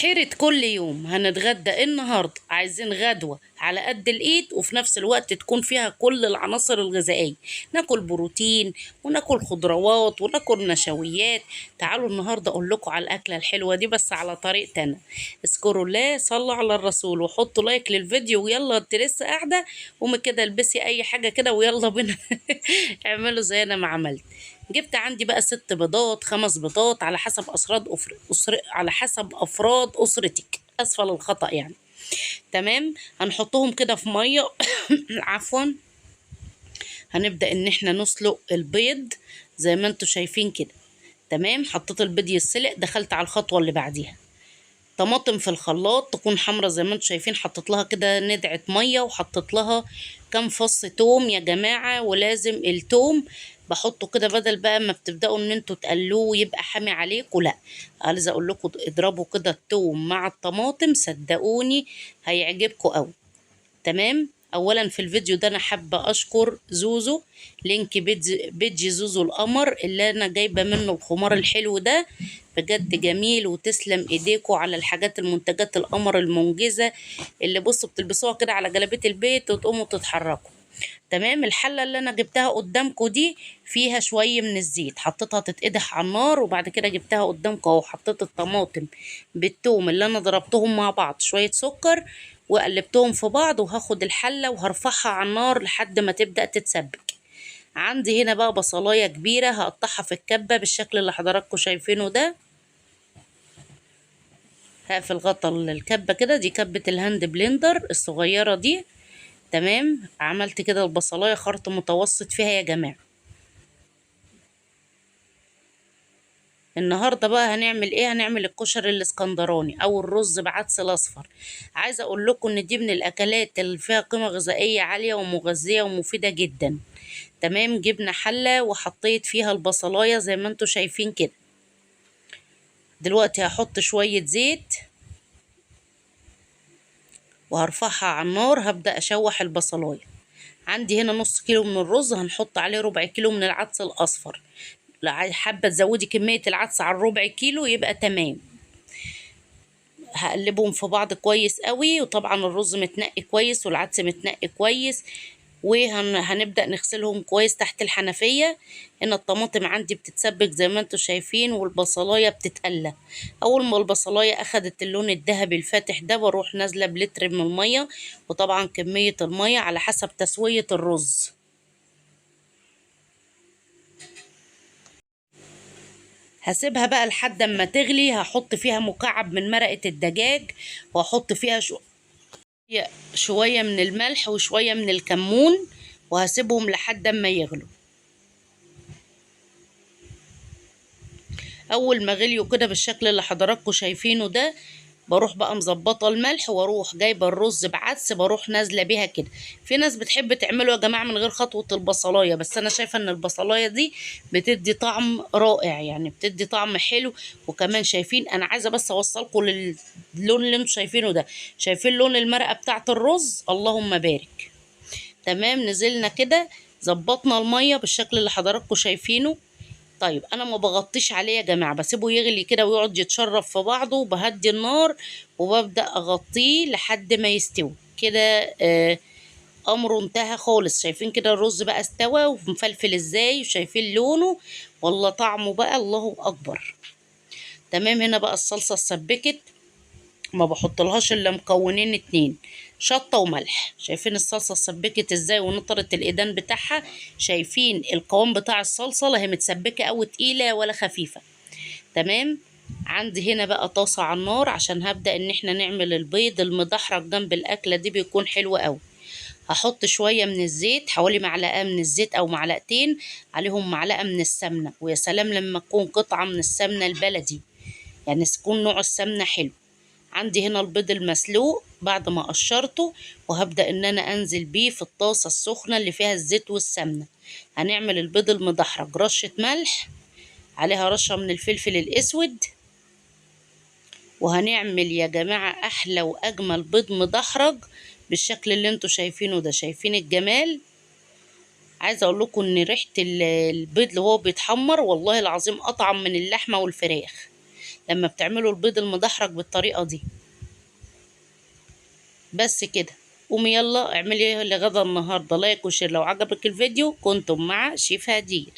بحيرة كل يوم هنتغدى النهاردة. عايزين غدوة على قد الإيد وفي نفس الوقت تكون فيها كل العناصر الغذائية. ناكل بروتين وناكل خضروات وناكل نشويات. تعالوا النهاردة أقول لكم على الأكلة الحلوة دي بس على طريقتي أنا. اذكروا الله، صلوا على الرسول، وحطوا لايك للفيديو. ويلا انت لسه قاعدة قومي كده البسي أي حاجة كده ويلا بينا اعملوا زي أنا ما عملت. جبت عندي بقى 6 بيضات 5 بيضات على حسب على حسب أفراد أسرتك، أسفل الخطأ يعني. تمام، هنحطهم كده في مية عفوا. هنبدأ إن احنا نسلق البيض زي ما انتوا شايفين كده. تمام، حطيت البيض يتسلق، دخلت على الخطوة اللي بعديها. طماطم في الخلاط تكون حمرا زي ما انتوا شايفين، حطيت لها كده ندعة مية وحطيت لها كام فص توم يا جماعة. ولازم التوم بحطه كده بدل بقى ما بتبدأوا ان انتوا تقلوه ويبقى حامي عليكم، لا، عايزة اقول لكم اضربوا كده التوم مع الطماطم، صدقوني هيعجبكم قوي. تمام، اولا في الفيديو ده انا حابه اشكر زوزو، لينك بيج زوزو القمر اللي انا جايبه منه الخمار الحلو ده، بجد جميل. وتسلم ايديكوا على الحاجات المنتجات القمر المنجزه اللي بصوا بتلبسوها كده على جلابيه البيت وتقوموا تتحركوا. تمام، الحله اللي انا جبتها قدامكم دي فيها شويه من الزيت، حطيتها تتقدح على النار، وبعد كده جبتها قدامكم اهو. حطيت الطماطم بالثوم اللي انا ضربتهم مع بعض، شويه سكر، وقلبتهم في بعض. وهاخد الحله وهرفعها على النار لحد ما تبدا تتسبك. عندي هنا بقى بصلايه كبيره هقطعها في الكبه بالشكل اللي حضراتكم شايفينه ده. هقفل غطا الكبه كده، دي كبه الهاند بلندر الصغيره دي. تمام، عملت كده البصلايه خرط متوسط فيها يا جماعه. النهارده بقى هنعمل ايه؟ هنعمل الكشري الاسكندراني او الرز بعدس الاصفر. عايزه اقول لكم ان دي من الاكلات اللي فيها قيمه غذائيه عاليه ومغذيه ومفيده جدا. تمام، جبنا حله وحطيت فيها البصلايه زي ما انتوا شايفين كده. دلوقتي هحط شويه زيت وهرفعها على النار، هبدا اشوح البصلايه. عندي هنا نص كيلو من الرز، هنحط عليه ربع كيلو من العدس الاصفر. لو حابه تزودي كميه العدس على الربع كيلو يبقى تمام. هقلبهم في بعض كويس قوي، وطبعا الرز متنقي كويس والعدس متنقي كويس. وهنبدأ نغسلهم كويس تحت الحنفية. هنا الطماطم عندي بتتسبك زي ما انتوا شايفين، والبصلاية بتتقلى. اول ما البصلاية اخدت اللون الذهبي الفاتح ده بروح نازلة بلتر من المية، وطبعا كمية المية على حسب تسوية الرز. هسيبها بقى لحد اما تغلي. هحط فيها مكعب من مرقة الدجاج، وهحط فيها شوية من الملح وشوية من الكمون، وهسيبهم لحد اما يغلوا. اول ما غليوا كده بالشكل اللي حضراتكم شايفينه ده، بروح بقى مظبطه الملح، واروح جايبه الرز بعدس بروح نازله بيها كده. في ناس بتحب تعمله يا جماعه من غير خطوه البصلايه، بس انا شايفه ان البصلايه دي بتدي طعم رائع، يعني بتدي طعم حلو. وكمان شايفين، انا عايزه بس اوصلكم للون اللي انتوا شايفينه ده. شايفين لون المرقه بتاعه الرز؟ اللهم بارك. تمام، نزلنا كده ظبطنا الميه بالشكل اللي حضراتكم شايفينه. طيب انا ما بغطيش عليه يا جماعه، بسيبه يغلي كده ويقعد يتشرب في بعضه، وبهدي النار وببدا اغطيه لحد ما يستوي كده. امره انتهى خالص. شايفين كده الرز بقى استوى ومفلفل ازاي، وشايفين لونه، والله طعمه بقى الله اكبر. تمام، هنا بقى الصلصه اتسبكت، ما بحطلهاش الا مكونين 2، شطه وملح. شايفين الصلصه اتسبكت ازاي ونطرت الايدان بتاعها؟ شايفين القوام بتاع الصلصه؟ لا هي متسبكه او تقيله ولا خفيفه. تمام، عندي هنا بقى طاسه على النار عشان هبدا ان احنا نعمل البيض المدحرج جنب الاكله دي، بيكون حلو قوي. هحط شويه من الزيت، حوالي معلقه من الزيت او معلقتين، عليهم معلقه من السمنه. ويا سلام لما تكون قطعه من السمنه البلدي، يعني تكون نوع السمنه حلو. عندي هنا البيض المسلوق بعد ما قشرته، وهبدأ ان انا انزل بيه في الطاسة السخنة اللي فيها الزيت والسمنة. هنعمل البيض المدحرج، رشة ملح، عليها رشة من الفلفل الاسود، وهنعمل يا جماعة احلى واجمل بيض مدحرج بالشكل اللي انتوا شايفينه ده. شايفين الجمال؟ عايزة اقول لكم ان ريحة البيض اللي هو بيتحمر والله العظيم اطعم من اللحمة والفراخ. لما بتعملوا البيض المدحرج بالطريقة دي. بس كده، قومي يلا اعملي لغدا النهارده لايك وشير لو عجبك الفيديو. كنتم مع شيف هدير.